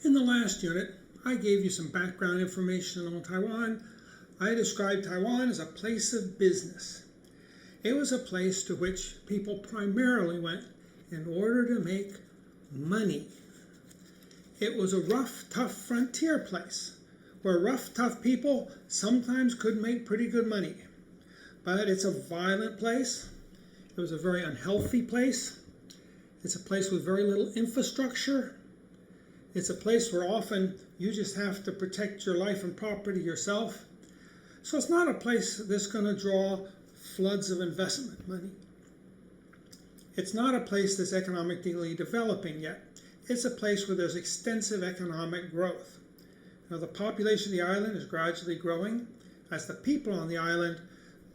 In the last unit, I gave you some background information on Taiwan. I described Taiwan as a place of business. It was a place to which people primarily went in order to make money. It was a rough, tough frontier place where rough, tough people sometimes could make pretty good money. But it's a violent place. It was a very unhealthy place. It's a place with very little infrastructure. It's a place where often you just have to protect your life and property yourself. So it's not a place that's going to draw floods of investment money. It's not a place that's economically developing yet. It's a place where there's extensive economic growth. Now, the population of the island is gradually growing as the people on the island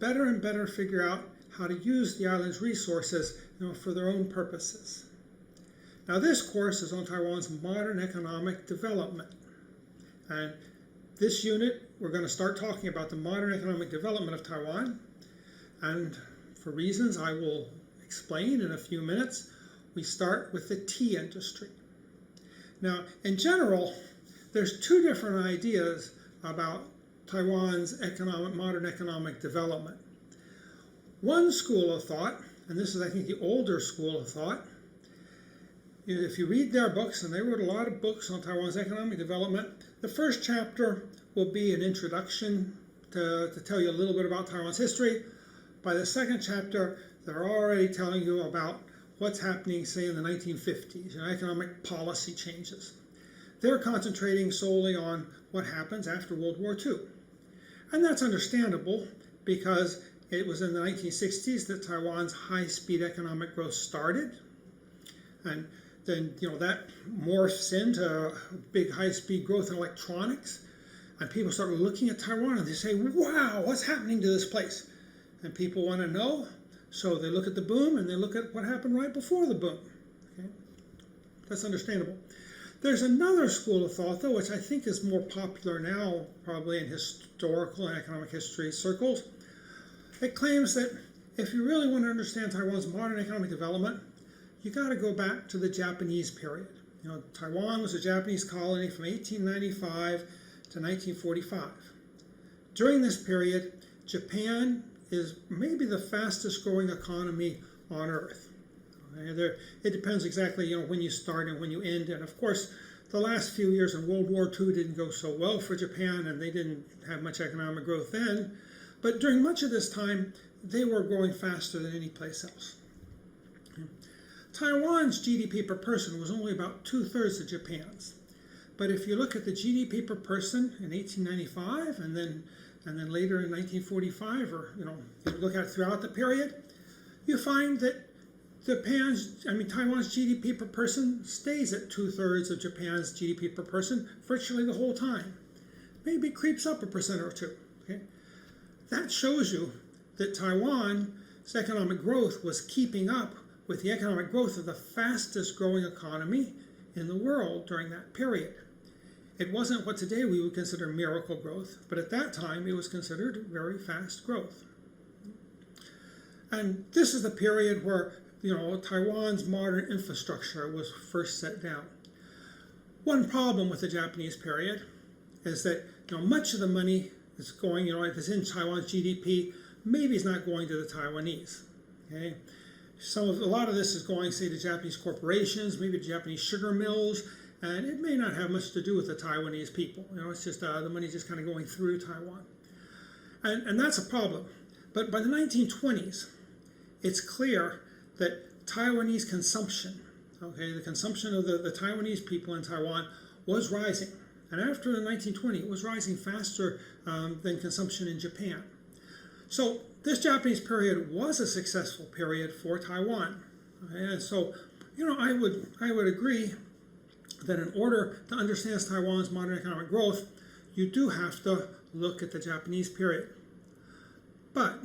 better and better figure out how to use the island's resources, for their own purposes. Now, this course is on Taiwan's modern economic development. And this unit, we're going to start talking about the modern economic development of Taiwan. And for reasons I will explain in a few minutes, we start with the tea industry. Now, in general, there's two different ideas about Taiwan's modern economic development. One school of thought, and this is, I think, the older school of thought, if you read their books, and they wrote a lot of books on Taiwan's economic development, the first chapter will be an introduction to tell you a little bit about Taiwan's history. By the second chapter, they're already telling you about what's happening, say, in the 1950s, economic policy changes. They're concentrating solely on what happens after World War II. And that's understandable because it was in the 1960s that Taiwan's high-speed economic growth started. And then, that morphs into big high-speed growth in electronics. And people start looking at Taiwan and they say, wow, what's happening to this place? And people want to know. So they look at the boom and they look at what happened right before the boom. Okay? That's understandable. There's another school of thought, though, which I think is more popular now, probably in historical and economic history circles. It claims that if you really want to understand Taiwan's modern economic development, you got to go back to the Japanese period. Taiwan was a Japanese colony from 1895 to 1945. During this period, Japan is maybe the fastest growing economy on earth. Okay? It depends exactly when you start and when you end. And of course, the last few years in World War II didn't go so well for Japan, and they didn't have much economic growth then. But during much of this time, they were growing faster than any place else. Taiwan's GDP per person was only about 2/3 of Japan's. But if you look at the GDP per person in 1895 and then later in 1945, or if you look at it throughout the period, you find that Taiwan's GDP per person stays at 2/3 of Japan's GDP per person virtually the whole time. Maybe it creeps up 1% or 2%. Okay? That shows you that Taiwan's economic growth was keeping up with the economic growth of the fastest growing economy in the world during that period. It wasn't what today we would consider miracle growth, but at that time it was considered very fast growth. And this is the period where Taiwan's modern infrastructure was first set down. One problem with the Japanese period is that much of the money is going, if it's in Taiwan's GDP, maybe it's not going to the Taiwanese. Okay? A lot of this is going, say, to Japanese corporations, maybe to Japanese sugar mills, and it may not have much to do with the Taiwanese people. It's just the money just kind of going through Taiwan. And that's a problem. But by the 1920s, it's clear that Taiwanese consumption, the consumption of the Taiwanese people in Taiwan was rising. And after the 1920s, it was rising faster than consumption in Japan. So this Japanese period was a successful period for Taiwan. And so, I would agree that in order to understand Taiwan's modern economic growth, you do have to look at the Japanese period. But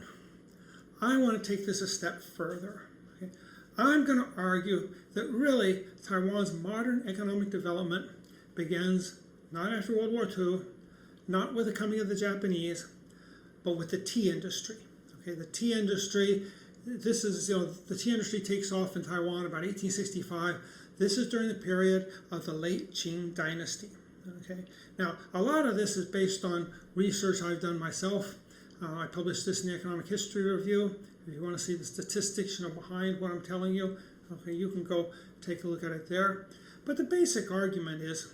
I want to take this a step further. Okay? I'm going to argue that really Taiwan's modern economic development begins not after World War II, not with the coming of the Japanese, but with the tea industry. Okay, the tea industry, the tea industry takes off in Taiwan about 1865. This is during the period of the late Qing dynasty. Okay. Now, a lot of this is based on research I've done myself. I published this in the Economic History Review. If you want to see the statistics behind what I'm telling you, okay, you can go take a look at it there. But the basic argument is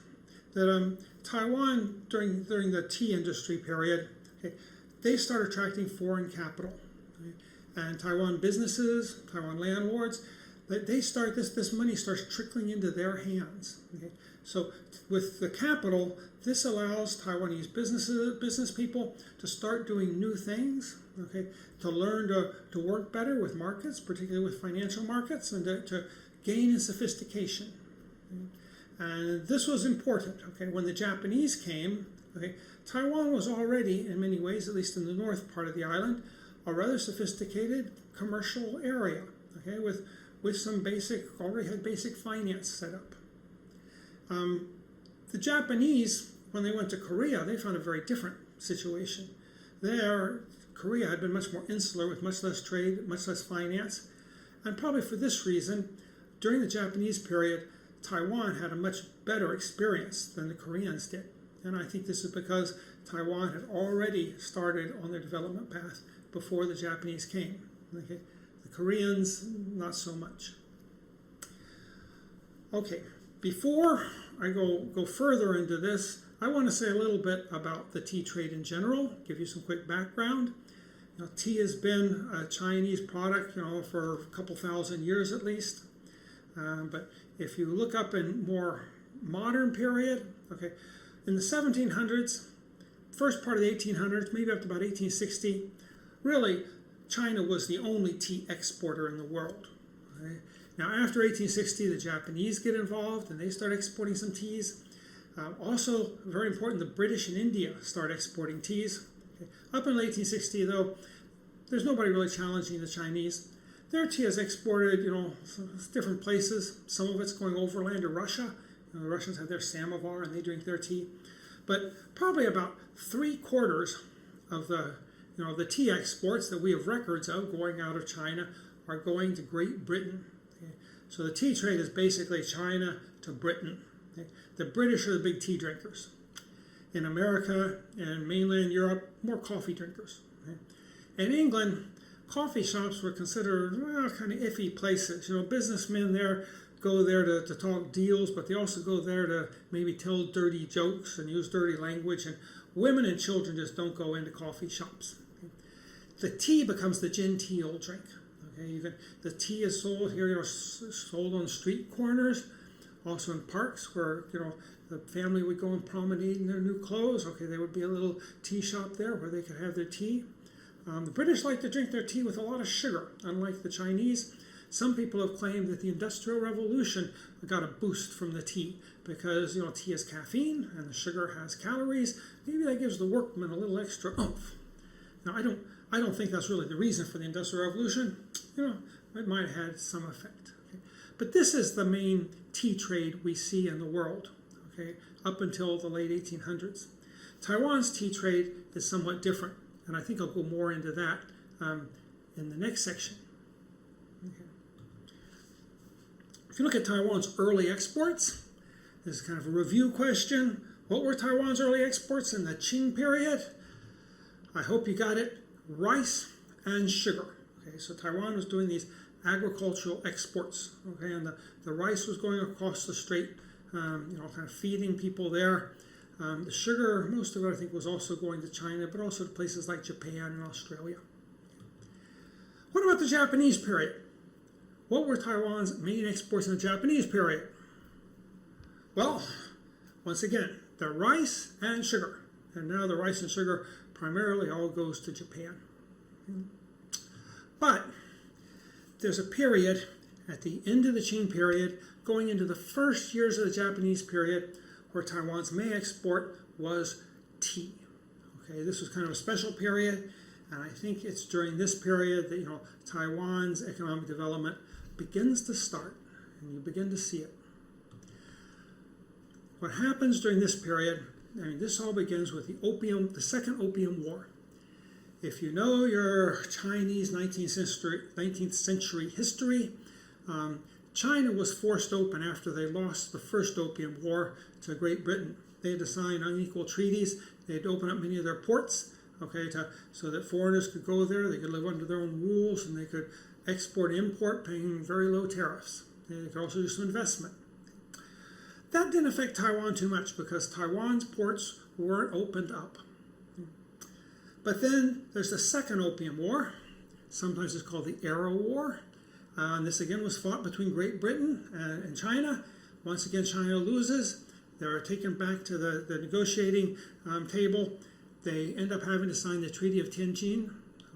that Taiwan, during the tea industry period, okay, they start attracting foreign capital. Okay? And Taiwan businesses, Taiwan landlords, they start, this money starts trickling into their hands. Okay? So with the capital, this allows Taiwanese business people to start doing new things, okay, to learn to work better with markets, particularly with financial markets, and to gain in sophistication. Okay? And this was important. Okay, when the Japanese came, okay, Taiwan was already, in many ways, at least in the north part of the island, a rather sophisticated commercial area. Okay, with some already had basic finance set up. The Japanese, when they went to Korea, they found a very different situation. Korea had been much more insular with much less trade, much less finance, and probably for this reason, during the Japanese period, Taiwan had a much better experience than the Koreans did. And I think this is because Taiwan had already started on their development path before the Japanese came. Okay? The Koreans, not so much. Okay, before I go further into this, I want to say a little bit about the tea trade in general, give you some quick background. Tea has been a Chinese product, for a couple thousand years at least. But if you look up in more modern period, okay, in the 1700s, first part of the 1800s, maybe up to about 1860, really China was the only tea exporter in the world. Okay? Now after 1860, the Japanese get involved and they start exporting some teas. Also, very important, the British and India start exporting teas. Okay? Up in 1860, though, there's nobody really challenging the Chinese. Their tea is exported, different places. Some of it's going overland to Russia. The Russians have their samovar and they drink their tea. But probably about 3/4 of the tea exports that we have records of going out of China are going to Great Britain. Okay? So the tea trade is basically China to Britain. Okay? The British are the big tea drinkers. In America and mainland Europe, more coffee drinkers. Okay? In England, coffee shops were considered kind of iffy places. Businessmen go there to talk deals, but they also go there to maybe tell dirty jokes and use dirty language. And women and children just don't go into coffee shops. Okay? The tea becomes the genteel drink. Okay? Even the tea is sold here, sold on street corners, also in parks where the family would go and promenade in their new clothes. Okay, there would be a little tea shop there where they could have their tea. The British like to drink their tea with a lot of sugar, unlike the Chinese. Some people have claimed that the Industrial Revolution got a boost from the tea because tea has caffeine and the sugar has calories. Maybe that gives the workman a little extra oomph. Now I don't think that's really the reason for the Industrial Revolution. It might have had some effect. Okay? But this is the main tea trade we see in the world. Okay, up until the late 1800s. Taiwan's tea trade is somewhat different. And I think I'll go more into that in the next section. Okay. If you look at Taiwan's early exports, this is kind of a review question. What were Taiwan's early exports in the Qing period? I hope you got it. Rice and sugar. Okay, so Taiwan was doing these agricultural exports. Okay, and the rice was going across the strait, kind of feeding people there. The sugar, most of it I think was also going to China, but also to places like Japan and Australia. What about the Japanese period? What were Taiwan's main exports in the Japanese period? Well, once again, the rice and sugar. And now the rice and sugar primarily all goes to Japan. But there's a period at the end of the Qing period, going into the first years of the Japanese period, where Taiwan's main export was tea. Okay, this was kind of a special period, and I think it's during this period that Taiwan's economic development begins to start, and you begin to see it. What happens during this period? This all begins with the Second Opium War. If you know your Chinese 19th century history, China was forced open after they lost the first Opium War to Great Britain. They had to sign unequal treaties. They had to open up many of their ports, okay, so that foreigners could go there. They could live under their own rules, and they could export, import, paying very low tariffs. They could also do some investment. That didn't affect Taiwan too much because Taiwan's ports weren't opened up. But then there's the Second Opium War. Sometimes it's called the Arrow War. And this again was fought between Great Britain and China. Once again, China loses. They're taken back to the negotiating table. They end up having to sign the Treaty of Tianjin.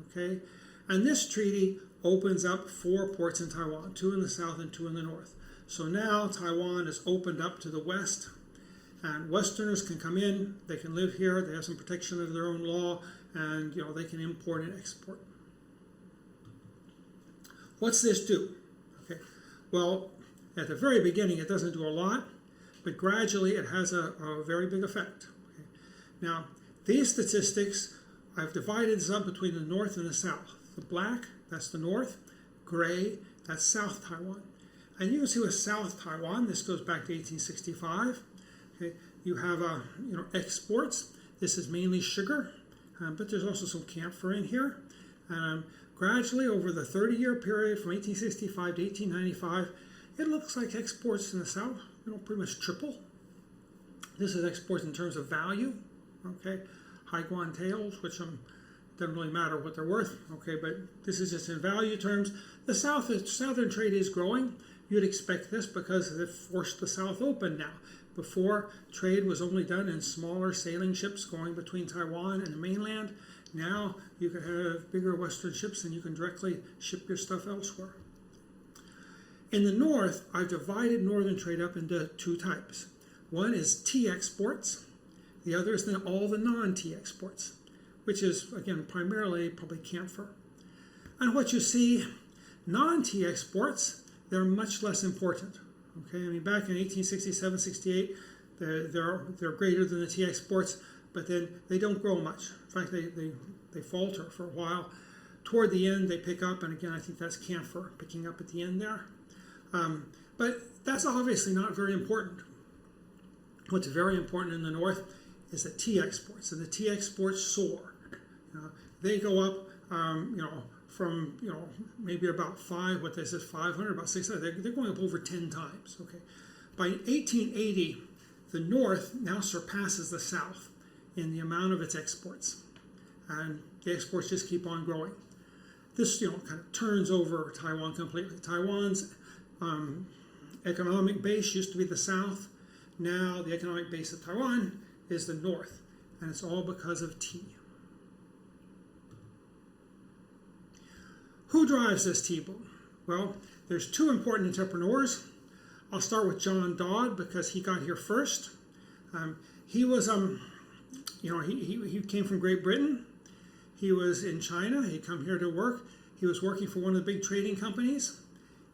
Okay? And this treaty opens up 4 ports in Taiwan, 2 in the south and 2 in the north. So now Taiwan is opened up to the west, and Westerners can come in, they can live here, they have some protection of their own law, and they can import and export. What's this do? Okay. Well, at the very beginning it doesn't do a lot, but gradually it has a very big effect. Okay. Now, these statistics, I've divided this up between the north and the south. The black, that's the north. Gray, that's South Taiwan. And you can see with South Taiwan, this goes back to 1865. Okay, you have exports. This is mainly sugar, but there's also some camphor in here. Gradually, over the 30-year period from 1865 to 1895, it looks like exports in the South, pretty much triple. This is exports in terms of value. Okay, Haiguan tails, which doesn't really matter what they're worth. Okay, but this is just in value terms. The southern trade is growing. You'd expect this because they've forced the South open now. Before, trade was only done in smaller sailing ships going between Taiwan and the mainland. Now you can have bigger Western ships and you can directly ship your stuff elsewhere. In the north, I've divided northern trade up into 2 types. One is tea exports. The other is then all the non-tea exports, which is, again, primarily probably camphor. And what you see, non-tea exports, they're much less important. Okay, I mean, back in 1867, 68, they're greater than the tea exports, but then they don't grow much. In fact, they falter for a while. Toward the end, they pick up, and again, I think that's camphor picking up at the end there. But that's obviously not very important. What's very important in the north is the tea exports, and the tea exports soar. They go up, from maybe about 500, about 600. They're going up over 10 times. Okay, by 1880, the North now surpasses the South in the amount of its exports, and the exports just keep on growing. This kind of turns over Taiwan completely. Taiwan's economic base used to be the South. Now the economic base of Taiwan is the North, and it's all because of tea. Who drives this tea boom? Well, there's 2 important entrepreneurs. I'll start with John Dodd because he got here first. He was, he came from Great Britain. He was in China. He'd come here to work. He was working for one of the big trading companies.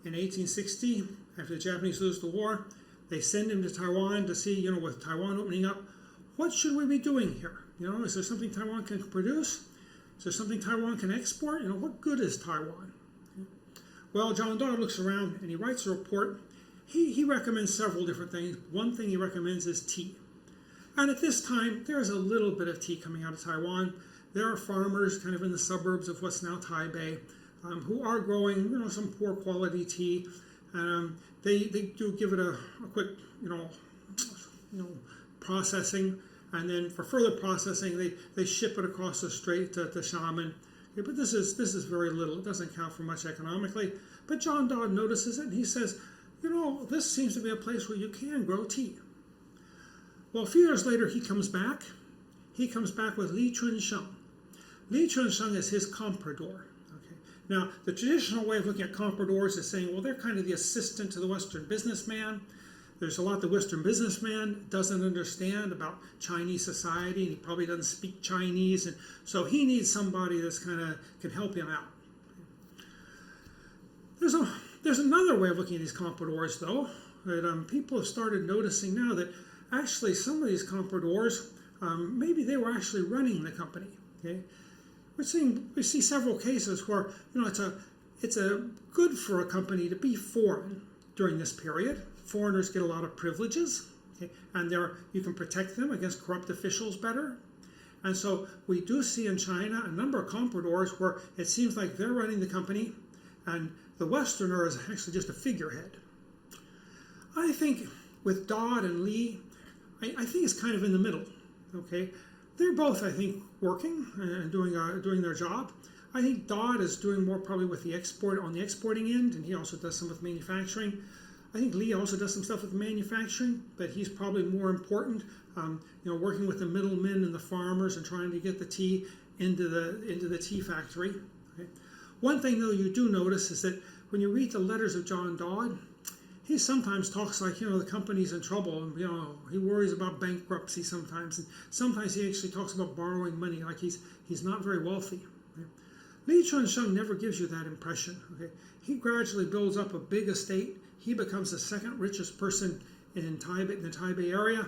In 1860, after the Japanese lose the war, they send him to Taiwan to see, with Taiwan opening up, what should we be doing here? Is there something Taiwan can produce? Is there something Taiwan can export? What good is Taiwan? Well, John Dodd looks around and he writes a report. He recommends several different things. One thing he recommends is tea. And at this time, there's a little bit of tea coming out of Taiwan. There are farmers kind of in the suburbs of what's now Taipei who are growing, some poor quality tea. They do give it a quick, processing. And then for further processing, they ship it across the strait to Xiamen. Okay, but this is very little. It doesn't count for much economically. But John Dodd notices it and he says, this seems to be a place where you can grow tea. Well, a few years later, he comes back. He comes back with Li Chunsheng. Li Chunsheng is his comprador. Okay. Now, the traditional way of looking at compradors is saying, well, they're kind of the assistant to the Western businessman. There's a lot the Western businessman doesn't understand about Chinese society, and he probably doesn't speak Chinese, and so he needs somebody that's kind of can help him out. There's another way of looking at these compradors, though, that people have started noticing now that actually some of these compradors, maybe they were actually running the company. Okay, we see several cases where it's a good for a company to be foreign, during this period. Foreigners get a lot of privileges, okay, and you can protect them against corrupt officials better. And so we do see in China a number of compradors where it seems like they're running the company and the Westerner is actually just a figurehead. I think with Dodd and Lee, I think it's kind of in the middle. Okay, they're both, I think, working and doing their job. I think Dodd is doing more probably with the exporting end, and he also does some with manufacturing. I think Lee also does some stuff with manufacturing, but he's probably more important. Working with the middlemen and the farmers and trying to get the tea into the tea factory. Okay. One thing though you do notice is that when you read the letters of John Dodd, he sometimes talks like, the company's in trouble, and he worries about bankruptcy sometimes, and sometimes he actually talks about borrowing money, like he's not very wealthy. Okay. Li Chunsheng never gives you that impression. Okay. He gradually builds up a big estate. He becomes the second richest person in the Taipei area.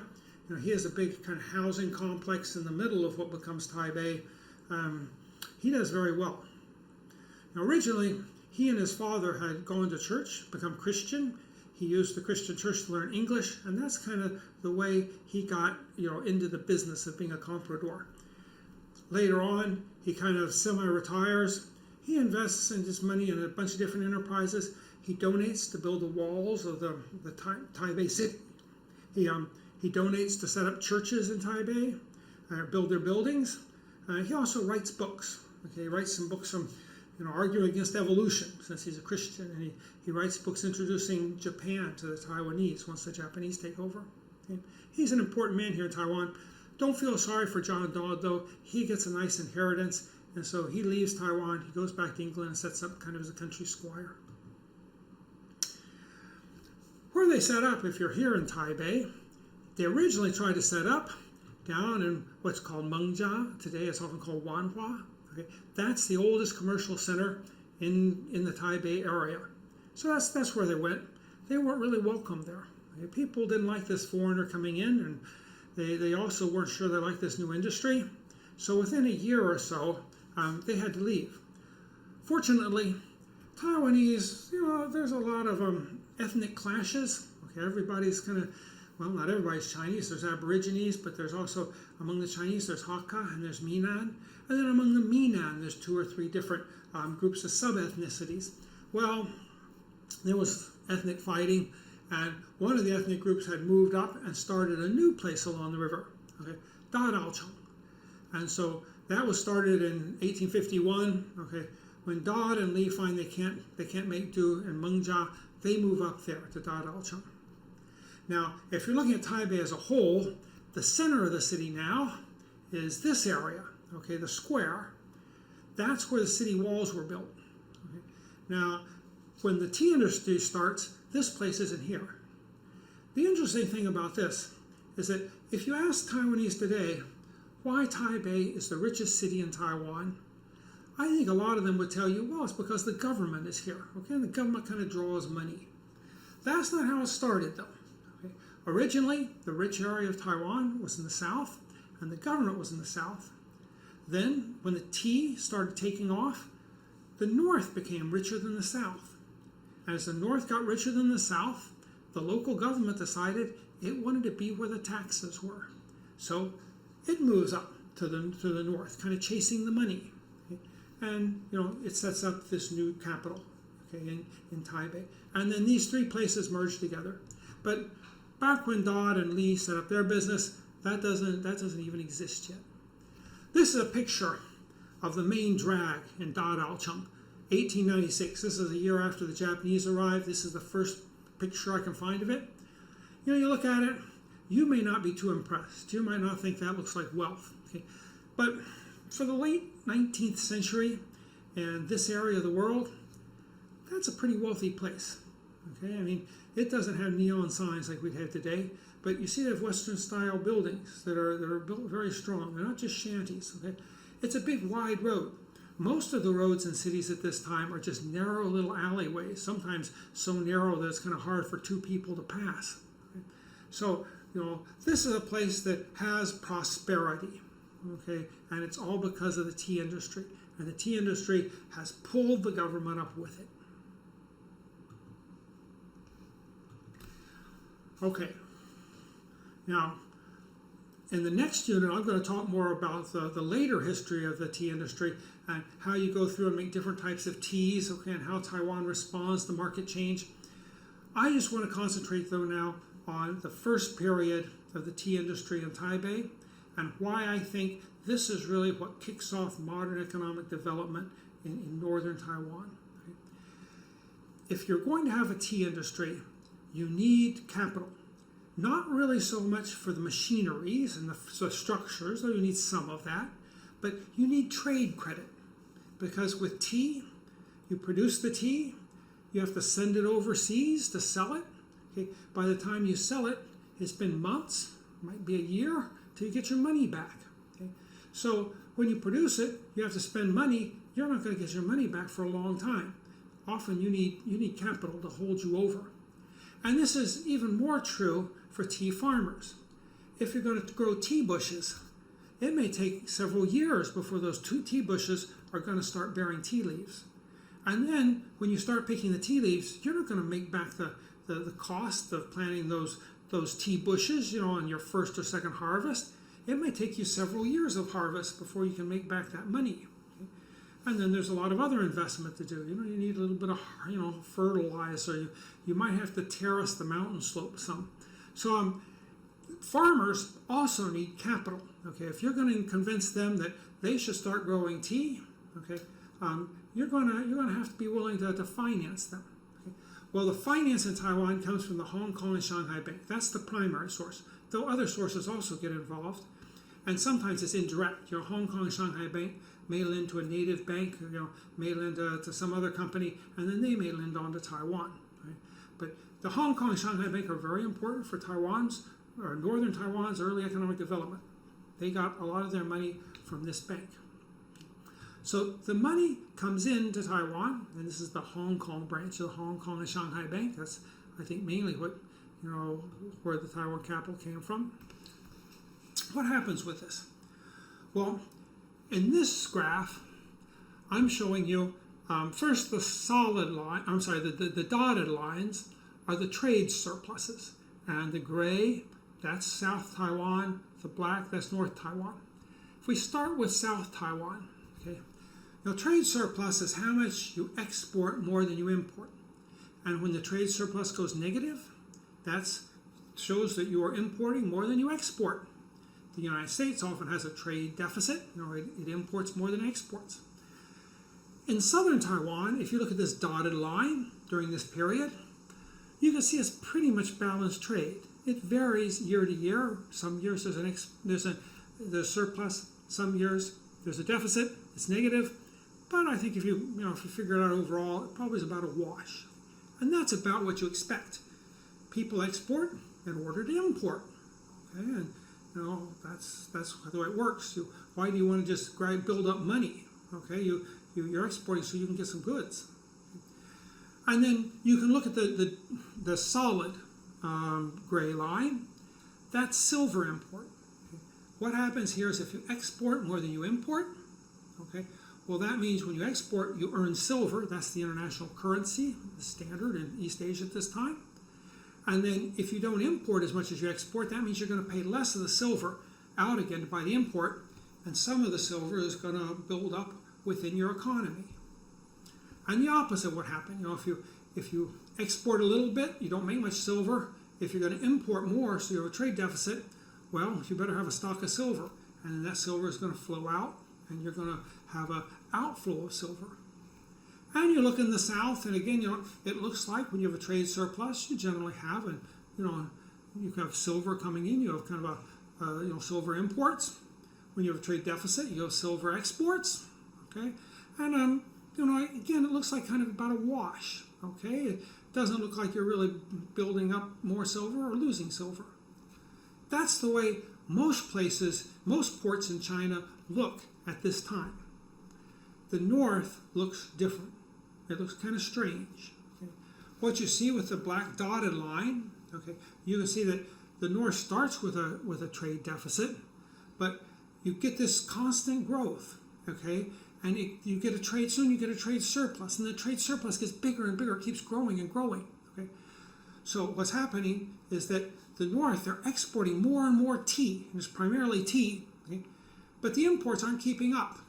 He has a big kind of housing complex in the middle of what becomes Taipei. He does very well. Now, originally, he and his father had gone to church, become Christian. He used the Christian church to learn English, and that's kind of the way he got, into the business of being a comprador. Later on, he kind of semi-retires. He invests in his money in a bunch of different enterprises. He donates to build the walls of the Taipei city. He donates to set up churches in Taipei, build their buildings. He also writes books. Okay, he writes some books from, arguing against evolution, since he's a Christian, and he writes books introducing Japan to the Taiwanese once the Japanese take over. Okay. He's an important man here in Taiwan. Don't feel sorry for John Dodd, though. He gets a nice inheritance, and so he leaves Taiwan. He goes back to England and sets up kind of as a country squire. Where they set up, if you're here in Taipei, they originally tried to set up down in what's called Mengjia. Today it's often called Wanhua. Okay, that's the oldest commercial center in the Taipei area. So that's where they went. They weren't really welcome there. Okay, people didn't like this foreigner coming in, and they also weren't sure they liked this new industry. So within a year or so, they had to leave. Fortunately, Taiwanese, there's a lot of ethnic clashes. Okay, everybody's kind of, well, not everybody's Chinese. There's Aborigines, but there's also, among the Chinese, there's Hakka and there's Minnan. And then among the Minnan, there's 2 or 3 different groups of sub-ethnicities. Well, there was ethnic fighting, and one of the ethnic groups had moved up and started a new place along the river, okay, Dadaocheng. And so that was started in 1851. Okay, when Dodd and Lee find they can't make do in Mengjia, they move up there to Dadaocheng. Now, if you're looking at Taipei as a whole, the center of the city now is this area, okay, the square. That's where the city walls were built. Okay. Now, when the tea industry starts, this place isn't here. The interesting thing about this is that if you ask Taiwanese today why Taipei is the richest city in Taiwan, I think a lot of them would tell you, well, it's because the government is here. Okay, and the government kind of draws money. That's not how it started, though. Okay. Originally, the rich area of Taiwan was in the south, and the government was in the south. Then, when the tea started taking off, the north became richer than the south. As the north got richer than the south, the local government decided it wanted to be where the taxes were. So it moves up to the north, kind of chasing the money. Okay? And it sets up this new capital, okay, in Taipei. And then these 3 places merge together. But back when Dodd and Lee set up their business, that doesn't even exist yet. This is a picture of the main drag in Dadaocheng, 1896. This is a year after the Japanese arrived. This is the first picture I can find of it. You look at it, you may not be too impressed. You might not think that looks like wealth. Okay? But for the late 19th century and this area of the world, that's a pretty wealthy place. Okay, I mean, it doesn't have neon signs like we'd have today, but you see they have Western-style buildings that are built very strong. They're not just shanties. Okay, it's a big, wide road. Most of the roads in cities at this time are just narrow little alleyways, sometimes so narrow that it's kind of hard for 2 people to pass. Okay? So, this is a place that has prosperity, okay, and it's all because of the tea industry. And the tea industry has pulled the government up with it. Okay, now in the next unit, I'm going to talk more about the later history of the tea industry and how you go through and make different types of teas, okay, and how Taiwan responds to market change. I just want to concentrate, though, now on the first period of the tea industry in Taipei and why I think this is really what kicks off modern economic development in northern Taiwan. Okay? If you're going to have a tea industry, you need capital. Not really so much for the machineries and the structures, though you need some of that, but you need trade credit. Because with tea, you produce the tea, you have to send it overseas to sell it. Okay? By the time you sell it, it's been months, might be a year, till you get your money back. Okay? So when you produce it, you have to spend money. You're not going to get your money back for a long time. Often you need capital to hold you over. And this is even more true for tea farmers. If you're going to grow tea bushes, it may take several years before those tea bushes are going to start bearing tea leaves. And then when you start picking the tea leaves, you're not going to make back the cost of planting those tea bushes, on your first or second harvest. It may take you several years of harvest before you can make back that money. And then there's a lot of other investment to do. You need a little bit of, fertilizer. You might have to terrace the mountain slope some. So farmers also need capital. Okay, if you're going to convince them that they should start growing tea, okay, you're going to have to be willing to finance them. Okay? Well, the finance in Taiwan comes from the Hong Kong and Shanghai Bank. That's the primary source, though other sources also get involved. And sometimes it's indirect. Hong Kong and Shanghai Bank may lend to a native bank, may lend to some other company, and then they may lend on to Taiwan. Right? But the Hong Kong and Shanghai Bank are very important for northern Taiwan's early economic development. They got a lot of their money from this bank. So the money comes into Taiwan, and this is the Hong Kong branch of the Hong Kong and Shanghai Bank. That's, I think, mainly what, where the Taiwan capital came from. What happens with this? Well, in this graph, I'm showing you first the the dotted lines are the trade surpluses. And the gray, that's South Taiwan. The black, that's North Taiwan. If we start with South Taiwan, okay, now trade surplus is how much you export more than you import. And when the trade surplus goes negative, that shows that you are importing more than you export. The United States often has a trade deficit. It imports more than it exports. In southern Taiwan, if you look at this dotted line during this period, you can see it's pretty much balanced trade. It varies year to year. Some years there's a surplus. Some years there's a deficit. It's negative. But I think if you figure it out overall, it probably is about a wash. And that's about what you expect. People export in order to import. Okay? And that's the way it works. Why do you want to just build up money? Okay, you're exporting so you can get some goods. And then you can look at the solid gray line. That's silver import. Okay. What happens here is if you export more than you import, okay, well that means when you export you earn silver. That's the international currency, the standard in East Asia at this time. And then if you don't import as much as you export, that means you're going to pay less of the silver out again to buy the import, and some of the silver is going to build up within your economy. And the opposite would happen. If you export a little bit, you don't make much silver. If you're going to import more, so you have a trade deficit, well, you better have a stock of silver, and then that silver is going to flow out, and you're going to have an outflow of silver. And you look in the south, and again, it looks like when you have a trade surplus, you generally have, you have silver coming in. You have kind of a, silver imports. When you have a trade deficit, you have silver exports. Okay, and again, it looks like kind of about a wash. Okay, it doesn't look like you're really building up more silver or losing silver. That's the way most ports in China look at this time. The north looks different. It looks kind of strange. Okay. What you see with the black dotted line, okay, you can see that the north starts with a trade deficit, but you get this constant growth, okay, and you get a trade surplus, and the trade surplus gets bigger and bigger. It keeps growing and growing, okay. So what's happening is that the North, they're exporting more and more tea. It's primarily tea, okay? But the imports aren't keeping up.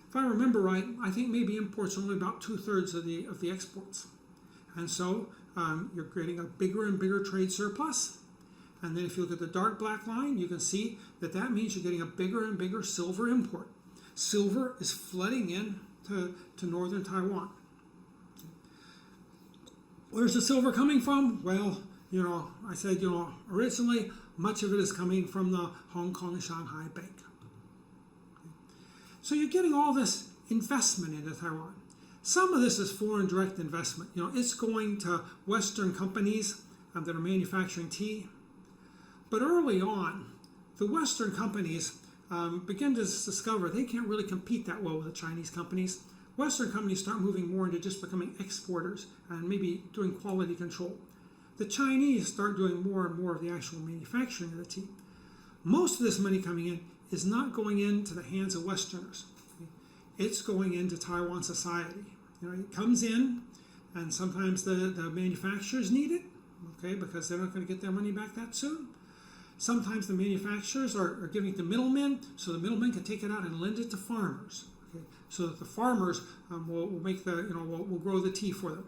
If I remember right, I think maybe imports are only about 2/3 of the exports. And so you're creating a bigger and bigger trade surplus. And then if you look at the dark black line, you can see that that means you're getting a bigger and bigger silver import. Silver is flooding in to northern Taiwan. Where's the silver coming from? Well, I said, originally much of it is coming from the Hong Kong and Shanghai Bank. So you're getting all this investment into Taiwan. Some of this is foreign direct investment. It's going to Western companies that are manufacturing tea. But early on, the Western companies begin to discover they can't really compete that well with the Chinese companies. Western companies start moving more into just becoming exporters and maybe doing quality control. The Chinese start doing more and more of the actual manufacturing of the tea. Most of this money coming in is not going into the hands of Westerners. It's going into Taiwan society. It comes in, and sometimes the manufacturers need it, because they're not going to get their money back that soon. Sometimes the manufacturers are giving it to middlemen, so the middlemen can take it out and lend it to farmers, so that the farmers will make will grow the tea for them.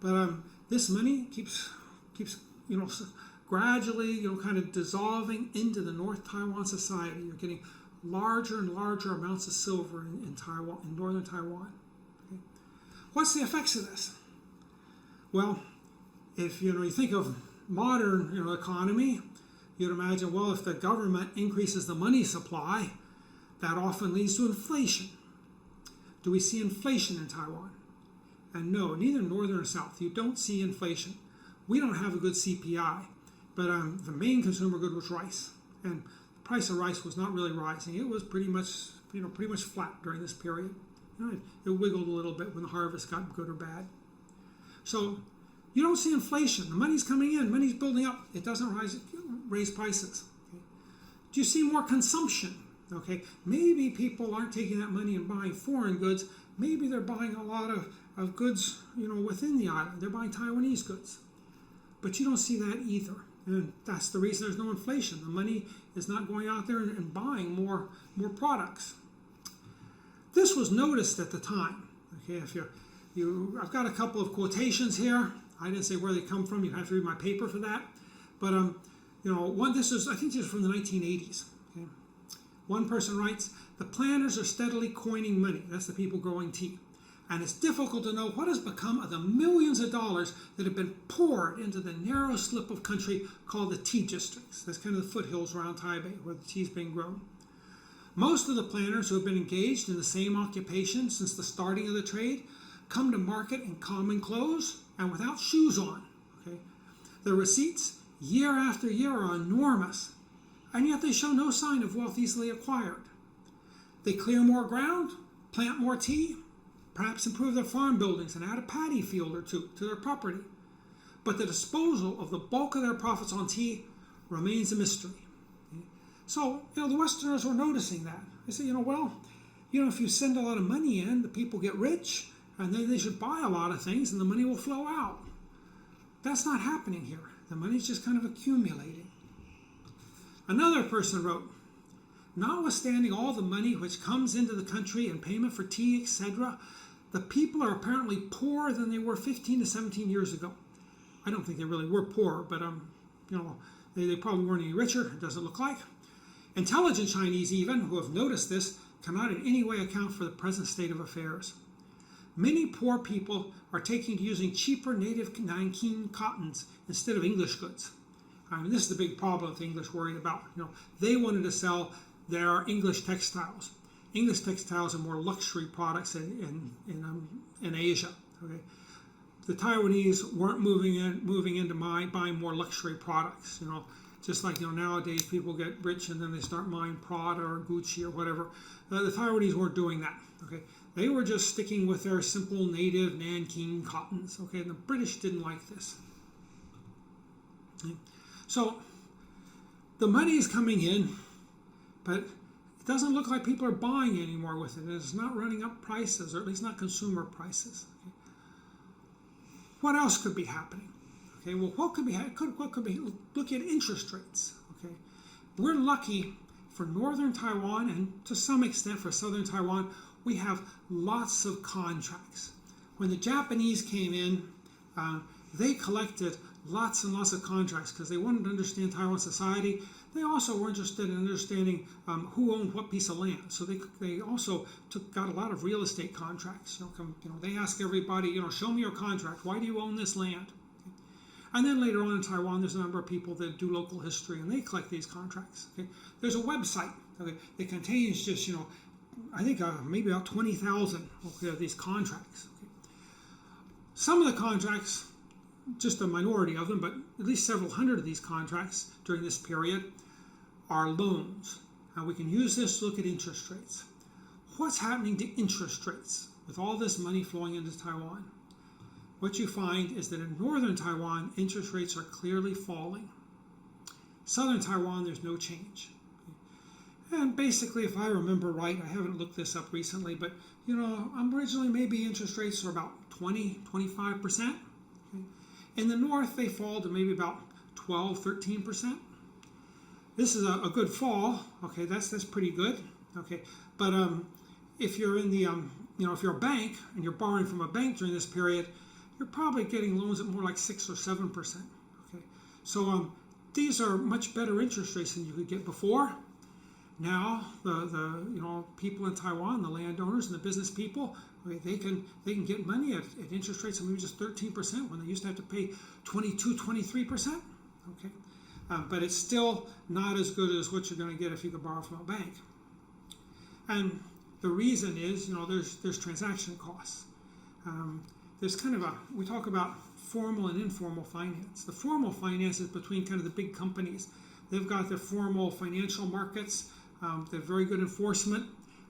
But this money keeps gradually kind of dissolving into the North Taiwan society. You're getting larger and larger amounts of silver in Taiwan, in northern Taiwan. What's the effects of this? Well, if you think of modern economy, you'd imagine, well, if the government increases the money supply, that often leads to inflation. Do we see inflation in Taiwan? And no, neither north nor south. You don't see inflation. We don't have a good CPI, but the main consumer good was rice, and the price of rice was not really rising. It was pretty much flat during this period. It wiggled a little bit when the harvest got good or bad. So you don't see inflation. The money's coming in, money's building up. It doesn't raise prices. Do you see more consumption? Maybe people aren't taking that money and buying foreign goods. Maybe they're buying a lot of goods, within the island. They're buying Taiwanese goods. But you don't see that either. And that's the reason there's no inflation. The money is not going out there and buying more products. This was noticed at the time. If I've got a couple of quotations here. I didn't say where they come from. You have to read my paper for that. But I think this is from the 1980s. One person writes, "The planters are steadily coining money." That's the people growing tea. "And it's difficult to know what has become of the millions of dollars that have been poured into the narrow slip of country called the tea districts." That's kind of the foothills around Taipei where the tea is being grown. "Most of the planters who have been engaged in the same occupation since the starting of the trade come to market in common clothes and without shoes on. The receipts year after year are enormous, and yet they show no sign of wealth easily acquired. They clear more ground, plant more tea, perhaps improve their farm buildings and add a paddy field or two to their property. But the disposal of the bulk of their profits on tea remains a mystery." So, the Westerners were noticing that. They said, if you send a lot of money in, the people get rich, and then they should buy a lot of things, and the money will flow out. That's not happening here. The money's just kind of accumulating. Another person wrote, "Notwithstanding all the money which comes into the country in payment for tea, etc., the people are apparently poorer than they were 15 to 17 years ago." I don't think they really were poor, but they probably weren't any richer. It doesn't look like. "Intelligent Chinese even, who have noticed this, cannot in any way account for the present state of affairs. Many poor people are taking to using cheaper native Nanking cottons instead of English goods." This is the big problem that the English worried about. They wanted to sell their English textiles. English textiles are more luxury products in Asia. The Taiwanese weren't moving into buying more luxury products. Just like nowadays people get rich and then they start buying Prada or Gucci or whatever. The Taiwanese weren't doing that. They were just sticking with their simple native Nanking cottons. And the British didn't like this. So the money is coming in, but it doesn't look like people are buying anymore with it. It's not running up prices, or at least not consumer prices. What else could be happening? Okay, well, what could be? Look at interest rates. Okay, we're lucky for northern Taiwan, and to some extent for southern Taiwan, we have lots of contracts. When the Japanese came in, they collected lots and lots of contracts because they wanted to understand Taiwan society. They also were interested in understanding who owned what piece of land. So they also got a lot of real estate contracts. They ask everybody, show me your contract. Why do you own this land? And then later on in Taiwan, there's a number of people that do local history, and they collect these contracts. Okay? There's a website. Okay? It contains just, I think maybe about 20,000 of these contracts. Okay? Some of the contracts, just a minority of them, but at least several hundred of these contracts during this period are loans. And we can use this to look at interest rates. What's happening to interest rates with all this money flowing into Taiwan? What you find is that in northern Taiwan, interest rates are clearly falling. Southern Taiwan, there's no change. And basically, if I remember right, I haven't looked this up recently, but originally maybe interest rates are about 20-25%. Okay? In the north, they fall to maybe about 12-13%. This is a good fall. Okay, that's pretty good. Okay, but if you're in the if you're a bank and you're borrowing from a bank during this period, you're probably getting loans at more like 6 or 7%. Okay, so these are much better interest rates than you could get before. Now the people in Taiwan, the landowners and the business people, okay, they can get money at interest rates of maybe just 13% when they used to have to pay 22-23%. Okay, but it's still not as good as what you're going to get if you could borrow from a bank. And the reason is there's transaction costs. There's we talk about formal and informal finance. The formal finance is between kind of the big companies. They've got their formal financial markets. They have very good enforcement.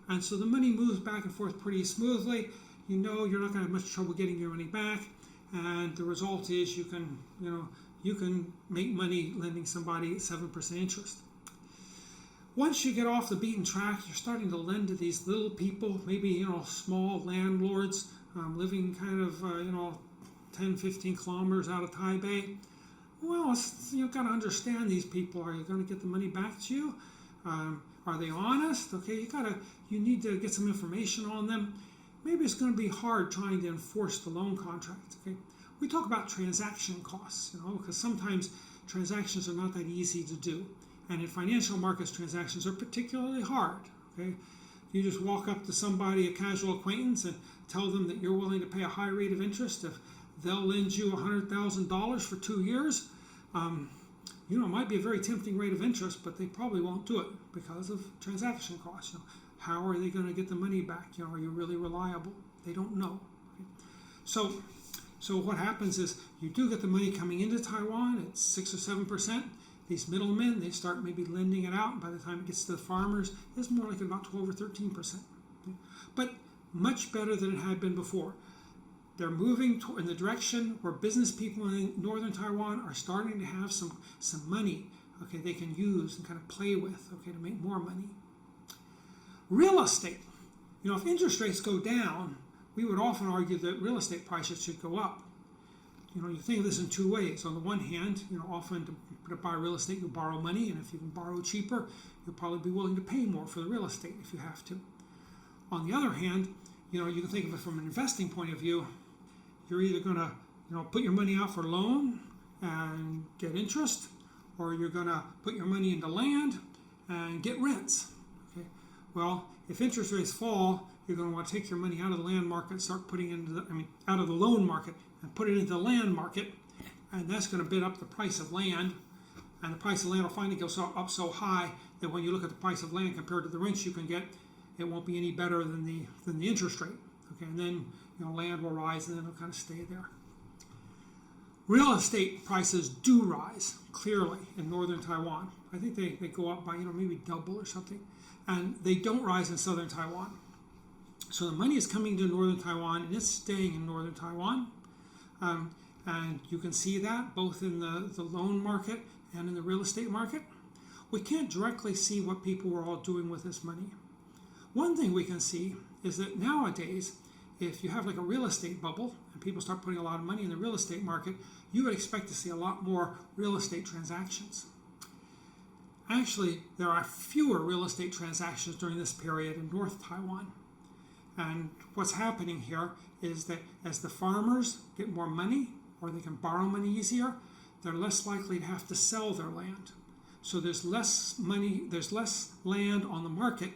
And so the money moves back and forth pretty smoothly. You're not going to have much trouble getting your money back. And the result is you can make money lending somebody 7% interest. Once you get off the beaten track, you're starting to lend to these little people, maybe small landlords living kind of 10-15 kilometers out of Taipei. Well, you've got to understand these people. Are you going to get the money back to you? Are they honest? Okay, you need to get some information on them. Maybe it's going to be hard trying to enforce the loan contract. Okay, we talk about transaction costs, because sometimes transactions are not that easy to do, and in financial markets, transactions are particularly hard. Okay, you just walk up to somebody, a casual acquaintance, and tell them that you're willing to pay a high rate of interest if they'll lend you $100,000 for 2 years. It might be a very tempting rate of interest, but they probably won't do it because of transaction costs. How are they going to get the money back? Are you really reliable? They don't know. Okay? So what happens is you do get the money coming into Taiwan at 6 or 7%. These middlemen, they start maybe lending it out. And by the time it gets to the farmers, it's more like about 12 or 13%. Okay? But much better than it had been before. They're moving in the direction where business people in northern Taiwan are starting to have some money, okay, they can use and kind of play with, okay, to make more money. Real estate. If interest rates go down, we would often argue that real estate prices should go up. You think of this in two ways. On the one hand, often to buy real estate, you borrow money, and if you can borrow cheaper, you'll probably be willing to pay more for the real estate if you have to. On the other hand, you can think of it from an investing point of view. You're either going to, put your money out for loan and get interest, or you're going to put your money into land and get rents. Okay. Well, if interest rates fall, you're going to want to take your money out of the land market, start putting it out of the loan market and put it into the land market, and that's going to bid up the price of land, and the price of land will finally go up so high that when you look at the price of land compared to the rents you can get, it won't be any better than the interest rate. Okay, and then land will rise, and then it'll kind of stay there. Real estate prices do rise clearly in northern Taiwan. I think they go up by maybe double or something, and they don't rise in southern Taiwan. So the money is coming to northern Taiwan, and it's staying in northern Taiwan, and you can see that both in the loan market and in the real estate market. We can't directly see what people were all doing with this money. One thing we can see is that nowadays, if you have like a real estate bubble and people start putting a lot of money in the real estate market, you would expect to see a lot more real estate transactions. Actually, there are fewer real estate transactions during this period in North Taiwan. And what's happening here is that as the farmers get more money, or they can borrow money easier, they're less likely to have to sell their land. So there's less money, there's less land on the market,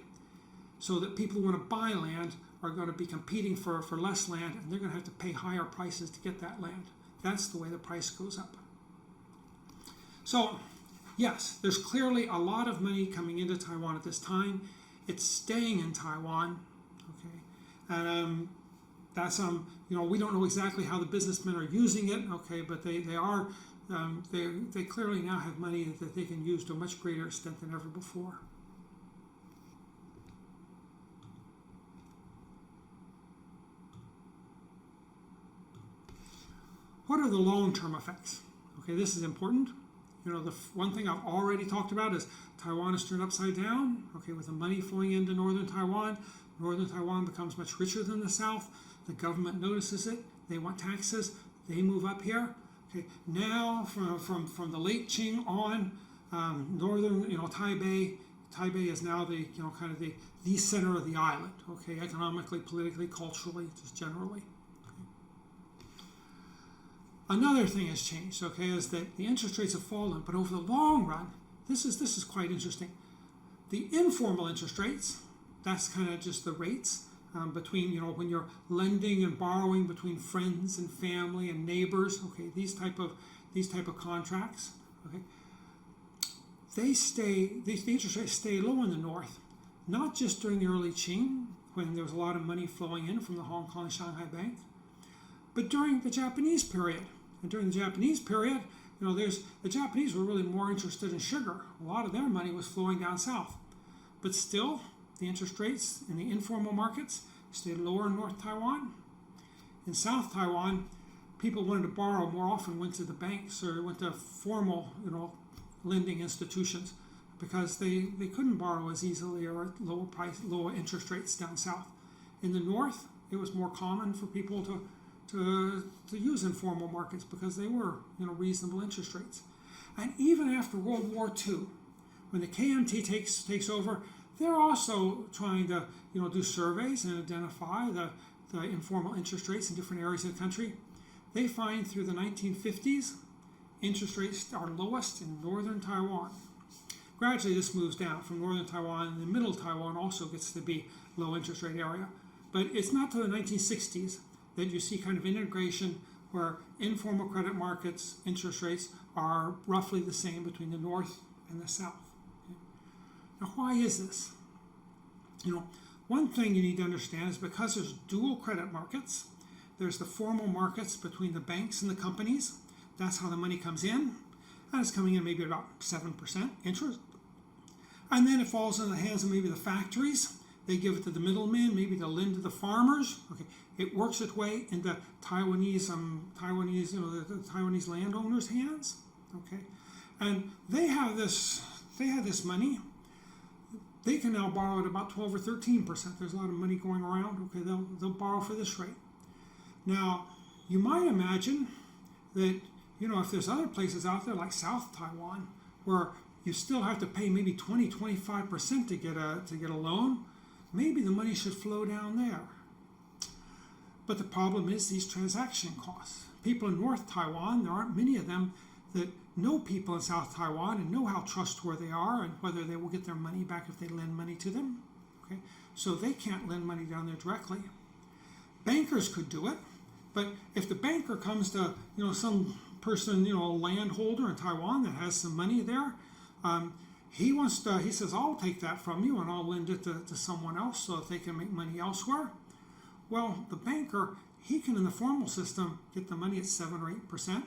so that people who want to buy land are going to be competing for less land, and they're going to have to pay higher prices to get that land. That's the way the price goes up. So, yes, there's clearly a lot of money coming into Taiwan at this time. It's staying in Taiwan, okay, and that's we don't know exactly how the businessmen are using it, okay, but they clearly now have money that they can use to a much greater extent than ever before. What are the long-term effects? Okay, this is important. The one thing I've already talked about is Taiwan is turned upside down. Okay, with the money flowing into northern Taiwan becomes much richer than the south. The government notices it. They want taxes. They move up here. Okay, now from the late Qing on, northern Taipei is now the kind of the center of the island. Okay, economically, politically, culturally, just generally. Another thing has changed, okay, is that the interest rates have fallen, but over the long run, this is quite interesting. The informal interest rates, that's kind of just the rates between, when you're lending and borrowing between friends and family and neighbors, okay, these type of contracts, okay, the interest rates stay low in the north, not just during the early Qing, when there was a lot of money flowing in from the Hong Kong and Shanghai Bank, but during the Japanese period. And during the Japanese period, the Japanese were really more interested in sugar. A lot of their money was flowing down south. But still, the interest rates in the informal markets stayed lower in North Taiwan. In South Taiwan, people wanted to borrow more often went to the banks or went to formal, lending institutions because they couldn't borrow as easily or at lower interest rates down south. In the north, it was more common for people to use informal markets because they were reasonable interest rates. And even after World War II, when the KMT takes over, they're also trying to do surveys and identify the informal interest rates in different areas of the country. They find through the 1950s, interest rates are lowest in northern Taiwan. Gradually this moves down from northern Taiwan, and the middle Taiwan also gets to be low interest rate area. But it's not till the 1960s that you see kind of integration where informal credit markets interest rates are roughly the same between the north and the south. Okay. Now, why is this? One thing you need to understand is because there's dual credit markets, there's the formal markets between the banks and the companies. That's how the money comes in. And it's coming in maybe about 7% interest. And then it falls in the hands of maybe the factories. They give it to the middlemen, maybe they'll lend to the farmers. Okay, it works its way into Taiwanese, the Taiwanese landowners' hands. Okay, and they have this money. They can now borrow at about 12 or 13%. There's a lot of money going around. Okay, they'll borrow for this rate. Now, you might imagine that if there's other places out there like South Taiwan where you still have to pay maybe 20-25% to get a loan. Maybe the money should flow down there. But the problem is these transaction costs. People in North Taiwan, there aren't many of them that know people in South Taiwan and know how trustworthy they are and whether they will get their money back if they lend money to them. Okay, so they can't lend money down there directly. Bankers could do it, but if the banker comes to some person, a landholder in Taiwan that has some money there, he says, I'll take that from you and I'll lend it to someone else so that they can make money elsewhere. Well, the banker, he can in the formal system get the money at 7 or 8%.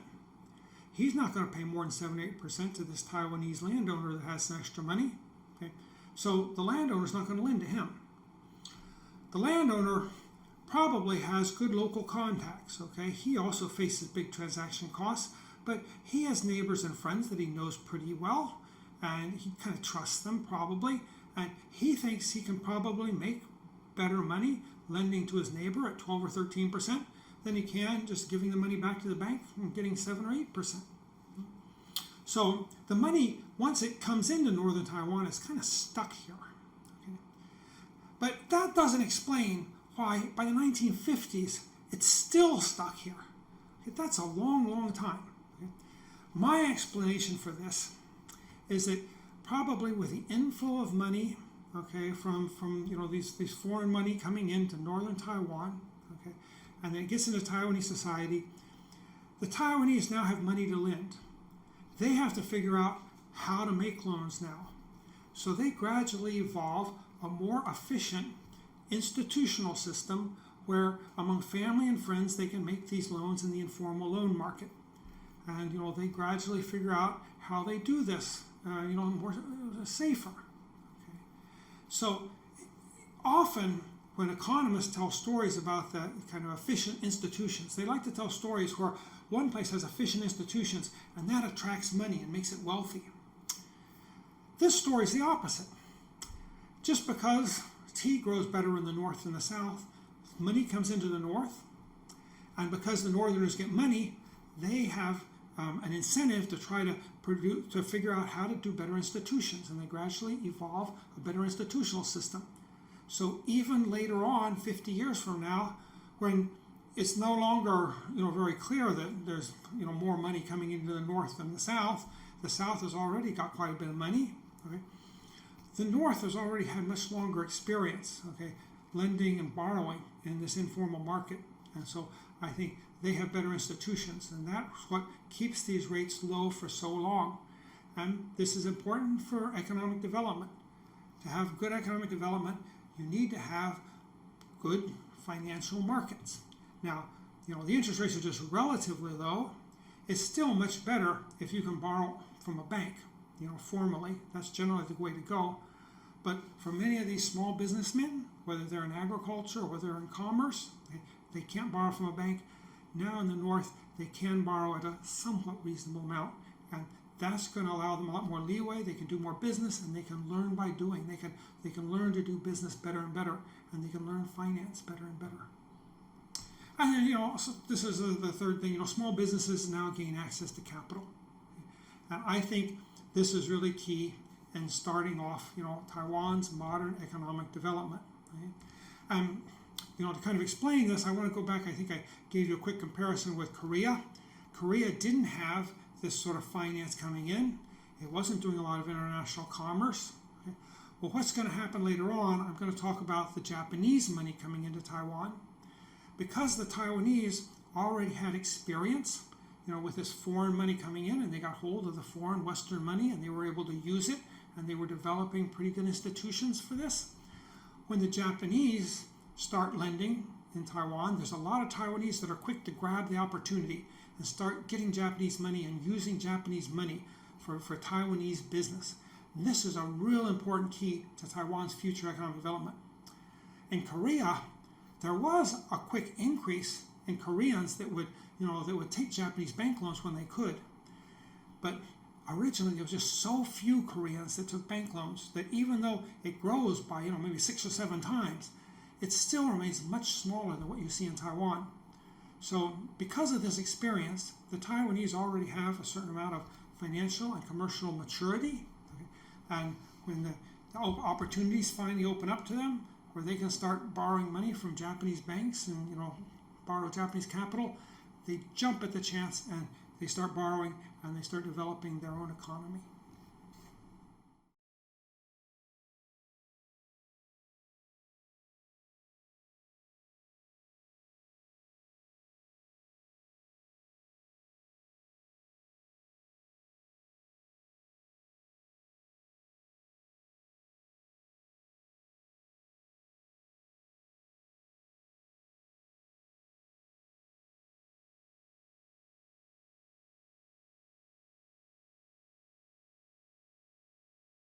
He's not going to pay more than 7 or 8% to this Taiwanese landowner that has some extra money. Okay? So the landowner's not going to lend to him. The landowner probably has good local contacts. Okay? He also faces big transaction costs, but he has neighbors and friends that he knows pretty well. And he kind of trusts them probably, and he thinks he can probably make better money lending to his neighbor at 12 or 13% than he can just giving the money back to the bank and getting 7 or 8%. So the money, once it comes into northern Taiwan, is kind of stuck here. Okay? But that doesn't explain why by the 1950s it's still stuck here. Okay? That's a long, long time. Okay? My explanation for this is that probably with the inflow of money, okay, from these foreign money coming into northern Taiwan, okay, and then it gets into Taiwanese society, the Taiwanese now have money to lend. They have to figure out how to make loans now. So they gradually evolve a more efficient institutional system where among family and friends they can make these loans in the informal loan market. And they gradually figure out how they do this, more safer. Okay. So often when economists tell stories about the kind of efficient institutions, they like to tell stories where one place has efficient institutions and that attracts money and makes it wealthy. This story is the opposite. Just because tea grows better in the north than the south, money comes into the north, and because the northerners get money, they have an incentive to try to figure out how to do better institutions, and they gradually evolve a better institutional system. So even later on, 50 years from now, when it's no longer very clear that there's more money coming into the north than the south has already got quite a bit of money. Okay? The north has already had much longer experience, okay, lending and borrowing in this informal market, and so I think they have better institutions, and that's what keeps these rates low for so long. And this is important for economic development. To have good economic development, you need to have good financial markets. Now, the interest rates are just relatively low. It's still much better if you can borrow from a bank, formally. That's generally the way to go. But for many of these small businessmen, whether they're in agriculture or whether they're in commerce, they can't borrow from a bank. Now in the north, they can borrow at a somewhat reasonable amount, and that's going to allow them a lot more leeway. They can do more business, and they can learn by doing. They can learn to do business better and better, and they can learn finance better and better. And then, so this is the third thing. Small businesses now gain access to capital, and I think this is really key in starting off, Taiwan's modern economic development. Right? To kind of explain this, I want to go back. I think I gave you a quick comparison with Korea. Korea didn't have this sort of finance coming in. It wasn't doing a lot of international commerce. Okay? Well, what's going to happen later on, I'm going to talk about the Japanese money coming into Taiwan. Because the Taiwanese already had experience, with this foreign money coming in, and they got hold of the foreign Western money, and they were able to use it, and they were developing pretty good institutions for this. When the Japanese start lending in Taiwan, there's a lot of Taiwanese that are quick to grab the opportunity and start getting Japanese money and using Japanese money for Taiwanese business. And this is a real important key to Taiwan's future economic development. In Korea, there was a quick increase in Koreans that would take Japanese bank loans when they could. But originally there was just so few Koreans that took bank loans that even though it grows by maybe 6 or 7 times, it still remains much smaller than what you see in Taiwan. So because of this experience, the Taiwanese already have a certain amount of financial and commercial maturity. Okay? And when the opportunities finally open up to them, where they can start borrowing money from Japanese banks and borrow Japanese capital, they jump at the chance and they start borrowing and they start developing their own economy.